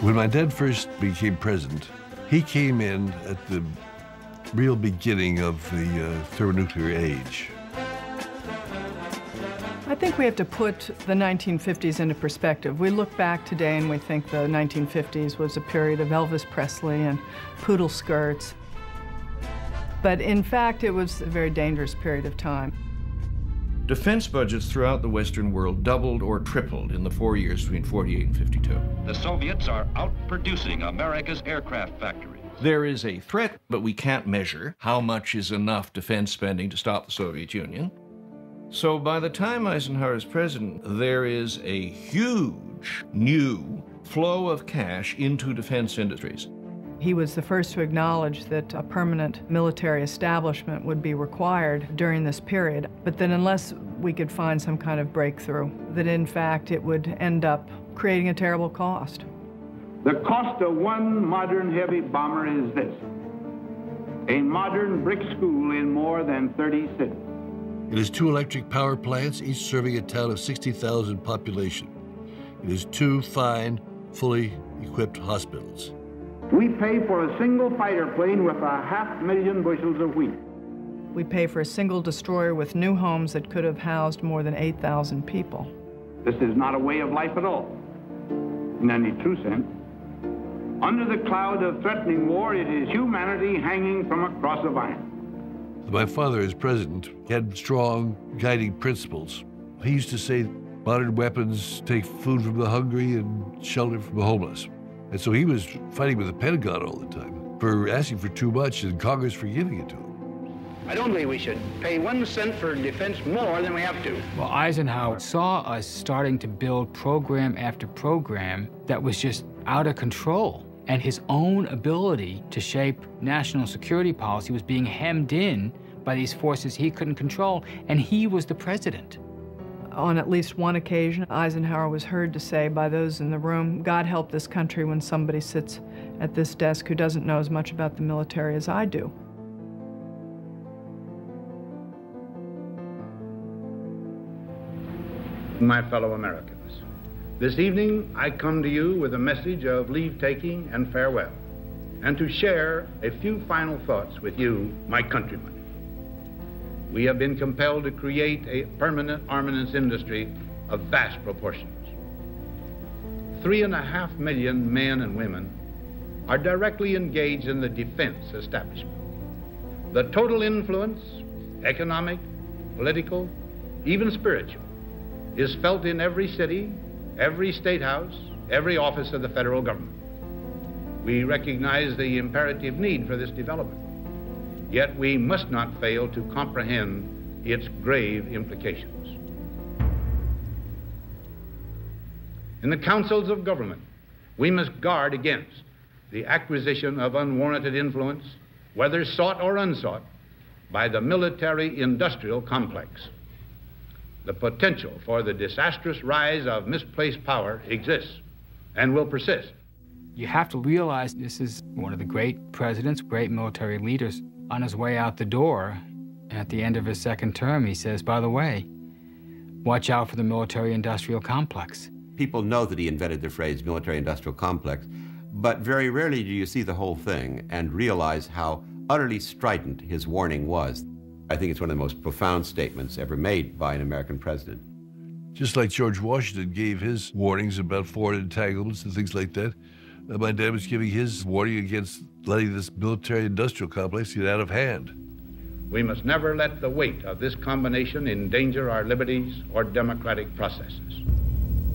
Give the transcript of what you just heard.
When my dad first became president, he came in at the real beginning of the thermonuclear age. I think we have to put the 1950s into perspective. We look back today and we think the 1950s was a period of Elvis Presley and poodle skirts. But in fact, it was a very dangerous period of time. Defense budgets throughout the Western world doubled or tripled in the 4 years between 48 and 52. The Soviets are outproducing America's aircraft factories. There is a threat, but we can't measure how much is enough defense spending to stop the Soviet Union. So by the time Eisenhower is president, there is a huge new flow of cash into defense industries. He was the first to acknowledge that a permanent military establishment would be required during this period, but that unless we could find some kind of breakthrough, that in fact it would end up creating a terrible cost. The cost of one modern heavy bomber is this: a modern brick school in more than 30 cities. It has 2 electric power plants, each serving a town of 60,000 population. It has 2 fine, fully equipped hospitals. We pay for a single fighter plane with 500,000 bushels of wheat. We pay for a single destroyer with new homes that could have housed more than 8,000 people. This is not a way of life at all, in any true sense. Under the cloud of threatening war, it is humanity hanging from a cross of iron. My father, as president, had strong guiding principles. He used to say, modern weapons take food from the hungry and shelter from the homeless. And so he was fighting with the Pentagon all the time for asking for too much and Congress for giving it to him. I don't believe we should pay 1 cent for defense more than we have to. Well, Eisenhower saw us starting to build program after program that was just out of control. And his own ability to shape national security policy was being hemmed in by these forces he couldn't control, and he was the president. On at least one occasion, Eisenhower was heard to say by those in the room, "God help this country when somebody sits at this desk who doesn't know as much about the military as I do." My fellow Americans, this evening I come to you with a message of leave-taking and farewell, and to share a few final thoughts with you, my countrymen. We have been compelled to create a permanent armaments industry of vast proportions. 3.5 million men and women are directly engaged in the defense establishment. The total influence, economic, political, even spiritual, is felt in every city, every state house, every office of the federal government. We recognize the imperative need for this development. Yet we must not fail to comprehend its grave implications. In the councils of government, we must guard against the acquisition of unwarranted influence, whether sought or unsought, by the military-industrial complex. The potential for the disastrous rise of misplaced power exists and will persist. You have to realize this is one of the great presidents, great military leaders. On his way out the door, at the end of his second term, he says, by the way, watch out for the military-industrial complex. People know that he invented the phrase military-industrial complex, but very rarely do you see the whole thing and realize how utterly strident his warning was. I think it's one of the most profound statements ever made by an American president. Just like George Washington gave his warnings about foreign entanglements and things like that, my dad was giving his warning against letting this military-industrial complex get out of hand. We must never let the weight of this combination endanger our liberties or democratic processes.